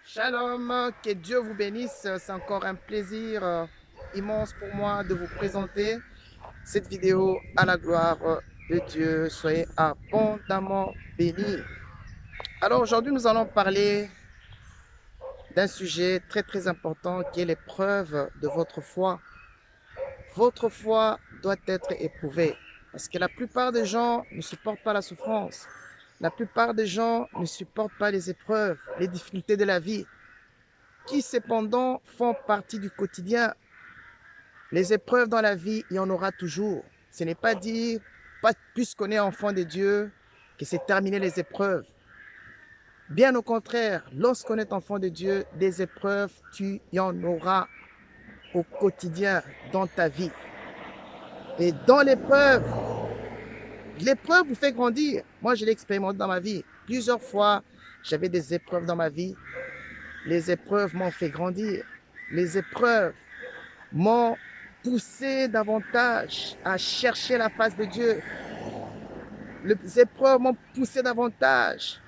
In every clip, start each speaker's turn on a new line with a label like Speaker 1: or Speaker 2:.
Speaker 1: Shalom, que Dieu vous bénisse. C'est encore un plaisir immense pour moi de vous présenter cette vidéo à la gloire de Dieu. Soyez abondamment bénis. Alors aujourd'hui, nous allons parler d'un sujet très très important qui est l'épreuve de votre foi. Votre foi doit être éprouvée parce que la plupart des gens ne supportent pas la souffrance. La plupart des gens ne supportent pas les épreuves, les difficultés de la vie, qui cependant font partie du quotidien. Les épreuves dans la vie, il y en aura toujours. Ce n'est pas dire, pas puisqu'on est enfant de Dieu, que c'est terminé les épreuves. Bien au contraire, lorsqu'on est enfant de Dieu, des épreuves, tu y en auras au quotidien dans ta vie. Et dans l'épreuve, l'épreuve vous fait grandir. Moi, je l'ai expérimenté dans ma vie. Plusieurs fois, j'avais des épreuves dans ma vie. Les épreuves m'ont fait grandir. Les épreuves m'ont poussé davantage à chercher la face de Dieu. Les épreuves m'ont poussé davantage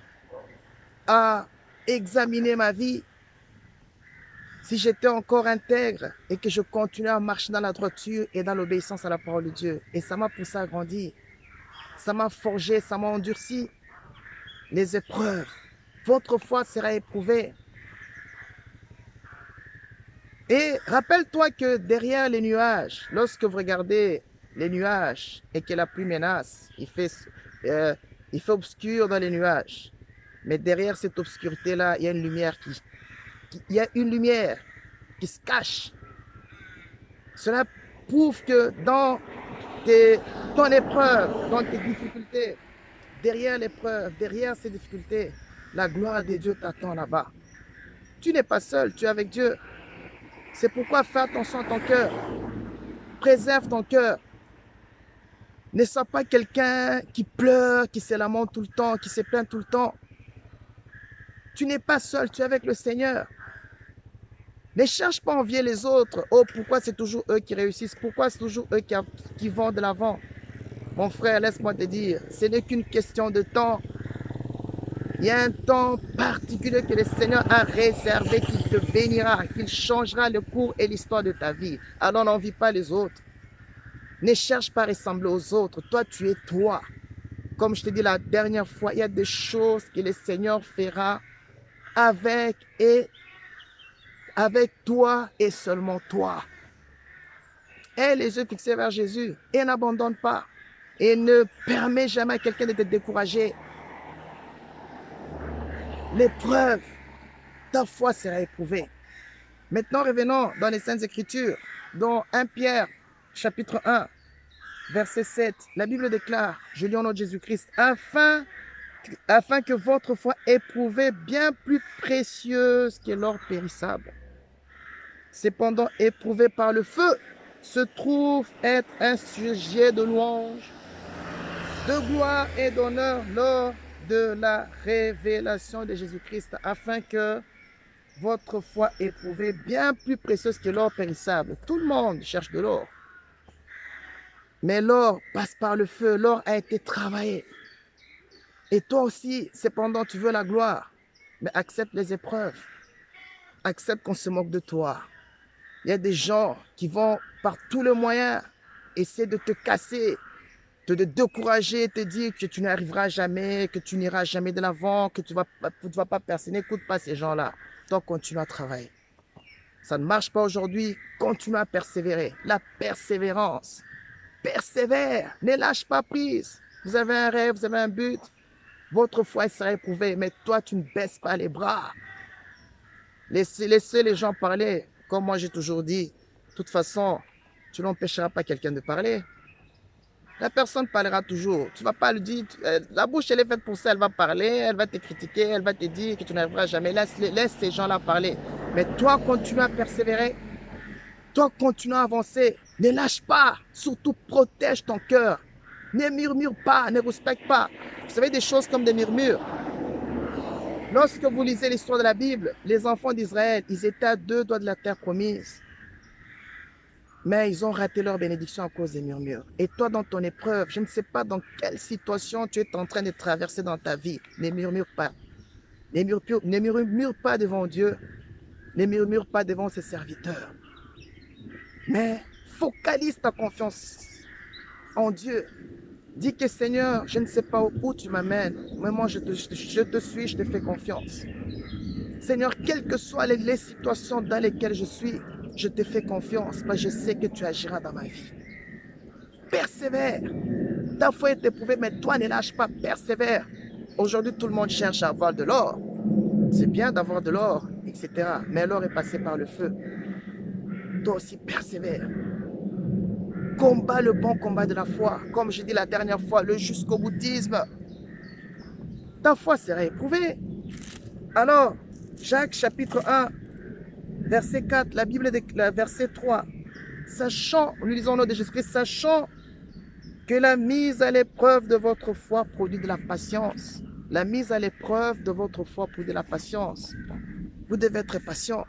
Speaker 1: à examiner ma vie. Si j'étais encore intègre et que je continuais à marcher dans la droiture et dans l'obéissance à la parole de Dieu. Et ça m'a poussé à grandir. Ça m'a forgé, ça m'a endurci. Les épreuves. Votre foi sera éprouvée. Et rappelle-toi que derrière les nuages, lorsque vous regardez les nuages et que la pluie menace, euh, il fait obscur dans les nuages. Mais derrière cette obscurité-là, il y a une lumière il y a une lumière qui se cache. Cela prouve que dans ton épreuve, dans tes difficultés, derrière l'épreuve, derrière ces difficultés, la gloire de Dieu t'attend là-bas. Tu n'es pas seul, tu es avec Dieu. C'est pourquoi fais attention à ton cœur. Préserve ton cœur. Ne sois pas quelqu'un qui pleure, qui se lamente tout le temps, qui se plaint tout le temps. Tu n'es pas seul, tu es avec le Seigneur. Ne cherche pas à envier les autres. Oh, pourquoi c'est toujours eux qui réussissent? Pourquoi c'est toujours eux qui vont de l'avant? Mon frère, laisse-moi te dire, ce n'est qu'une question de temps. Il y a un temps particulier que le Seigneur a réservé, qu'il te bénira, qu'il changera le cours et l'histoire de ta vie. Alors n'envie pas les autres. Ne cherche pas à ressembler aux autres. Toi, tu es toi. Comme je te dis la dernière fois, il y a des choses que le Seigneur fera avec toi et seulement toi. Aie les yeux fixés vers Jésus et n'abandonne pas. Et ne permets jamais à quelqu'un de te décourager. L'épreuve, ta foi sera éprouvée. Maintenant, revenons dans les Saintes Écritures, dans 1 Pierre, chapitre 1, verset 7. La Bible déclare, je lis au nom de Jésus-Christ, afin que votre foi éprouvée bien plus précieuse que l'or périssable, cependant éprouvée par le feu, se trouve être un sujet de louange, de gloire et d'honneur lors de la révélation de Jésus-Christ, afin que votre foi éprouvée bien plus précieuse que l'or périssable. Tout le monde cherche de l'or. Mais l'or passe par le feu, l'or a été travaillé. Et toi aussi, cependant, tu veux la gloire. Mais accepte les épreuves. Accepte qu'on se moque de toi. Il y a des gens qui vont par tous les moyens essayer de te casser, de te décourager, te dire que tu n'arriveras jamais, que tu n'iras jamais de l'avant, que tu ne vas pas percer. N'écoute pas ces gens-là. Toi, continue à travailler. Ça ne marche pas aujourd'hui, continue à persévérer. La persévérance. Persévère, ne lâche pas prise. Vous avez un rêve, vous avez un but. Votre foi sera éprouvée, mais toi, tu ne baisses pas les bras. Laissez les gens parler. Comme moi, j'ai toujours dit, de toute façon, tu n'empêcheras pas quelqu'un de parler. La personne parlera toujours. Tu ne vas pas lui dire, la bouche, elle est faite pour ça, elle va parler, elle va te critiquer, elle va te dire que tu n'arriveras jamais. Laisse ces gens-là parler. Mais toi, continue à persévérer. Toi, continue à avancer. Ne lâche pas. Surtout, protège ton cœur. Ne murmure pas, ne respecte pas. Vous savez, des choses comme des murmures. Lorsque vous lisez l'histoire de la Bible, les enfants d'Israël, ils étaient à 2 doigts de la terre promise. Mais ils ont raté leur bénédiction à cause des murmures. Et toi, dans ton épreuve, je ne sais pas dans quelle situation tu es en train de traverser dans ta vie. Ne murmure pas. Ne murmure pas devant Dieu. Ne murmure pas devant ses serviteurs. Mais focalise ta confiance en Dieu. Dis que Seigneur, je ne sais pas où tu m'amènes, mais moi je te suis, je te fais confiance. Seigneur, quelles que soient les situations dans lesquelles je suis, je te fais confiance, parce que je sais que tu agiras dans ma vie. Persévère. Ta foi est éprouvée, mais toi ne lâche pas, persévère. Aujourd'hui, tout le monde cherche à avoir de l'or. C'est bien d'avoir de l'or, etc. Mais l'or est passé par le feu. Toi aussi, persévère. Combat le bon combat de la foi. Comme je dis la dernière fois, le jusqu'au boutisme. Ta foi sera éprouvée. Alors, Jacques chapitre 1, verset 4, la Bible déclare, verset 3. Sachant, nous lisons au nom de Jésus-Christ, sachant que la mise à l'épreuve de votre foi produit de la patience. La mise à l'épreuve de votre foi produit de la patience. Vous devez être patient.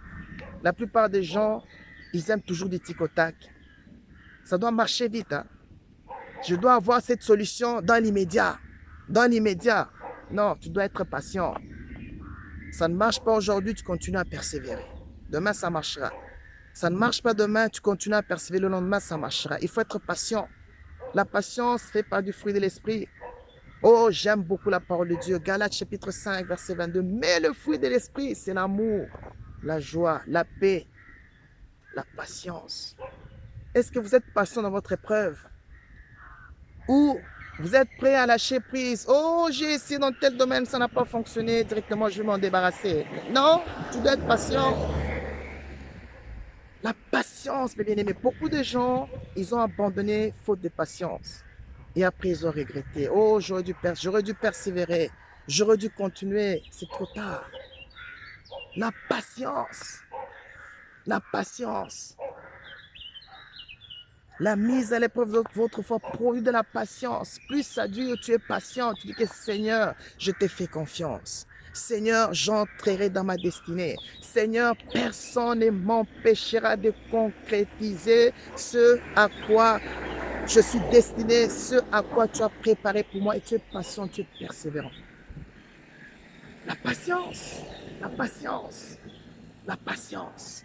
Speaker 1: La plupart des gens, ils aiment toujours du tic au tac. Ça doit marcher vite. Hein? Je dois avoir cette solution dans l'immédiat. Dans l'immédiat. Non, tu dois être patient. Ça ne marche pas aujourd'hui, tu continues à persévérer. Demain, ça marchera. Ça ne marche pas demain, tu continues à persévérer. Le lendemain, ça marchera. Il faut être patient. La patience fait part du fruit de l'esprit. Oh, j'aime beaucoup la parole de Dieu. Galates chapitre 5, verset 22. Mais le fruit de l'esprit, c'est l'amour, la joie, la paix, la patience. Est-ce que vous êtes patient dans votre épreuve? Ou vous êtes prêt à lâcher prise? Oh, j'ai essayé dans tel domaine, ça n'a pas fonctionné. Directement, je vais m'en débarrasser. Non, tu dois être patient. La patience, mes bien-aimés. Beaucoup de gens, ils ont abandonné faute de patience. Et après, ils ont regretté. Oh, j'aurais dû persévérer. J'aurais dû continuer. C'est trop tard. La patience. La patience. La mise à l'épreuve de votre foi produit de la patience. Plus ça dure, tu es patient. Tu dis que Seigneur, je te fais confiance. Seigneur, j'entrerai dans ma destinée. Seigneur, personne ne m'empêchera de concrétiser ce à quoi je suis destiné, ce à quoi tu as préparé pour moi. Et tu es patient, tu es persévérant. La patience, la patience, la patience,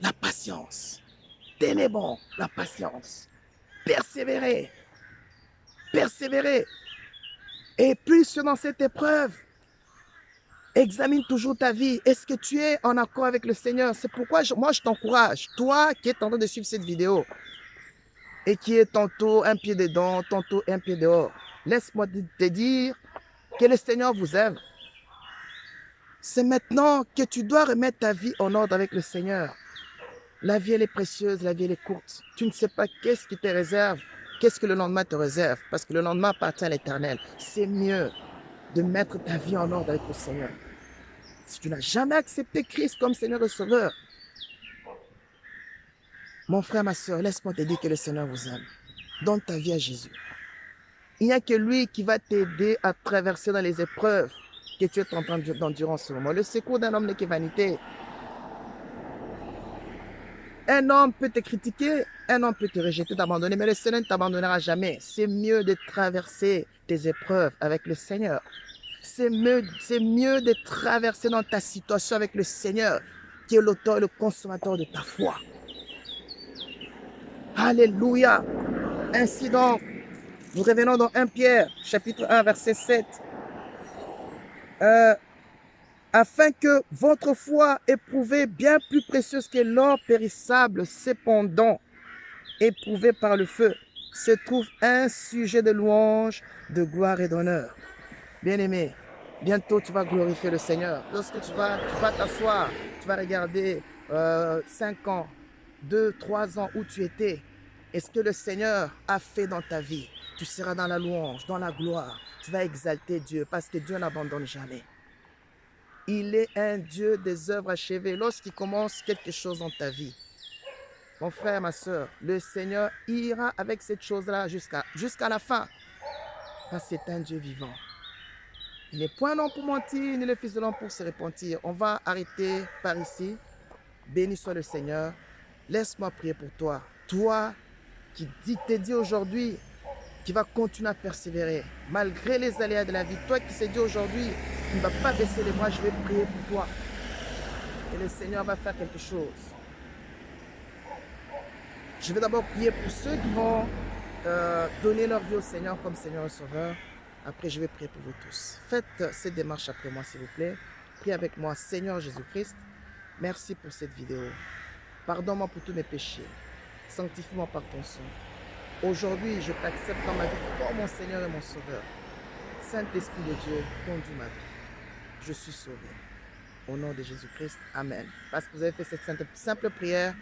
Speaker 1: la patience. Tenez bon, la patience. Persévérer. Persévérer. Et plus dans cette épreuve, examine toujours ta vie. Est-ce que tu es en accord avec le Seigneur? C'est pourquoi moi je t'encourage, toi qui es en train de suivre cette vidéo et qui est tantôt un pied dedans, tantôt un pied dehors. Laisse-moi te dire que le Seigneur vous aime. C'est maintenant que tu dois remettre ta vie en ordre avec le Seigneur. La vie, elle est précieuse, la vie, elle est courte. Tu ne sais pas qu'est-ce qui te réserve, qu'est-ce que le lendemain te réserve, parce que le lendemain appartient à l'Éternel. C'est mieux de mettre ta vie en ordre avec le Seigneur. Si tu n'as jamais accepté Christ comme Seigneur et Sauveur, mon frère, ma soeur, laisse-moi te dire que le Seigneur vous aime. Donne ta vie à Jésus. Il n'y a que lui qui va t'aider à traverser dans les épreuves que tu es en train d'endurer en ce moment. Le secours d'un homme n'est que vanité. Un homme peut te critiquer, un homme peut te rejeter, t'abandonner, mais le Seigneur ne t'abandonnera jamais. C'est mieux de traverser tes épreuves avec le Seigneur. C'est mieux de traverser dans ta situation avec le Seigneur, qui est l'auteur et le consommateur de ta foi. Alléluia. Ainsi donc, nous revenons dans 1 Pierre, chapitre 1, verset 7. Afin que votre foi éprouvée, bien plus précieuse que l'or périssable, cependant éprouvée par le feu, se trouve un sujet de louange, de gloire et d'honneur. Bien-aimé, bientôt tu vas glorifier le Seigneur. Lorsque tu vas t'asseoir, tu vas regarder 5 ans, 2, 3 ans où tu étais. Et ce que le Seigneur a fait dans ta vie, tu seras dans la louange, dans la gloire. Tu vas exalter Dieu parce que Dieu n'abandonne jamais. Il est un Dieu des œuvres achevées. Lorsqu'il commence quelque chose dans ta vie, mon frère, ma soeur, le Seigneur ira avec cette chose-là jusqu'à la fin. Parce que c'est un Dieu vivant. Il n'est point l'homme pour mentir, ni le fils de l'homme pour se repentir. On va arrêter par ici. Béni soit le Seigneur. Laisse-moi prier pour toi. Toi qui t'es dit aujourd'hui, qui va continuer à persévérer, malgré les aléas de la vie. Toi qui s'est dit aujourd'hui ne vas pas baisser les bras, je vais prier pour toi. Et le Seigneur va faire quelque chose. Je vais d'abord prier pour ceux qui vont donner leur vie au Seigneur comme Seigneur et Sauveur. Après, je vais prier pour vous tous. Faites cette démarche après moi, s'il vous plaît. Priez avec moi, Seigneur Jésus-Christ. Merci pour cette vidéo. Pardonne-moi pour tous mes péchés. Sanctifie-moi par ton sang. Aujourd'hui, je t'accepte dans ma vie comme mon Seigneur et mon Sauveur. Saint-Esprit de Dieu, conduis ma vie. Je suis sauvé. Au nom de Jésus-Christ, Amen. Parce que vous avez fait cette simple prière,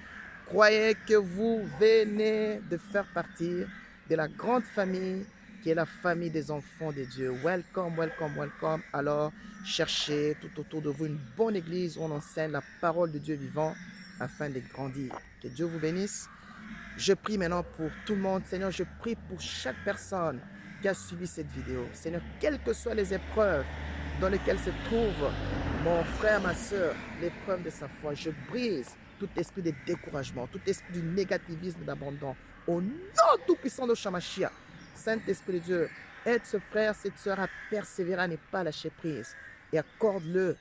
Speaker 1: croyez que vous venez de faire partie de la grande famille qui est la famille des enfants de Dieu. Welcome, welcome, welcome. Alors, cherchez tout autour de vous une bonne église où on enseigne la parole de Dieu vivant afin de grandir. Que Dieu vous bénisse. Je prie maintenant pour tout le monde. Seigneur, je prie pour chaque personne qui a suivi cette vidéo. Seigneur, quelles que soient les épreuves dans lesquelles se trouve mon frère, ma soeur, l'épreuve de sa foi, je brise tout esprit de découragement, tout esprit du négativisme, d'abandon. Au nom tout-puissant de Shamashia, Saint-Esprit de Dieu, aide ce frère, cette soeur à persévérer, à ne pas lâcher prise. Et accorde-le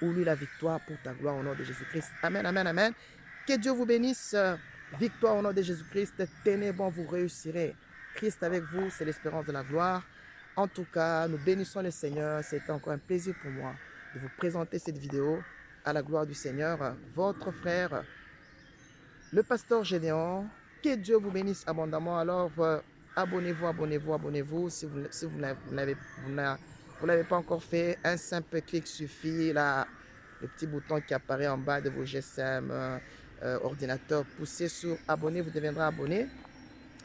Speaker 1: ou lui la victoire pour ta gloire au nom de Jésus-Christ. Amen, amen, amen. Que Dieu vous bénisse. Victoire au nom de Jésus-Christ. Tenez bon, vous réussirez. Christ avec vous, c'est l'espérance de la gloire. En tout cas, nous bénissons le Seigneur. C'était encore un plaisir pour moi de vous présenter cette vidéo à la gloire du Seigneur. Votre frère, le pasteur Gédéon. Que Dieu vous bénisse abondamment. Alors, abonnez-vous, abonnez-vous, abonnez-vous. Si vous ne l'avez pas encore fait, un simple clic suffit. Là, le petit bouton qui apparaît en bas de vos GSM, ordinateur, poussez sur abonner, vous deviendrez abonné.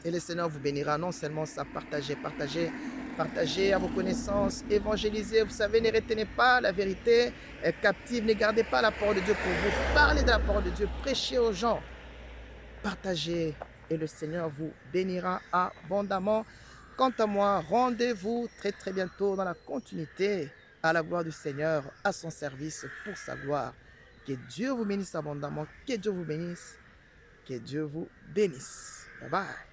Speaker 1: Et le Seigneur vous bénira. Non seulement ça, partagez, partagez, partagez à vos connaissances, évangélisez. Vous savez, ne retenez pas la vérité captive, ne gardez pas la parole de Dieu pour vous. Parlez de la parole de Dieu, prêchez aux gens, partagez et le Seigneur vous bénira abondamment. Quant à moi, rendez-vous très très bientôt dans la continuité à la gloire du Seigneur, à son service pour sa gloire. Que Dieu vous bénisse abondamment, que Dieu vous bénisse, que Dieu vous bénisse. Bye bye.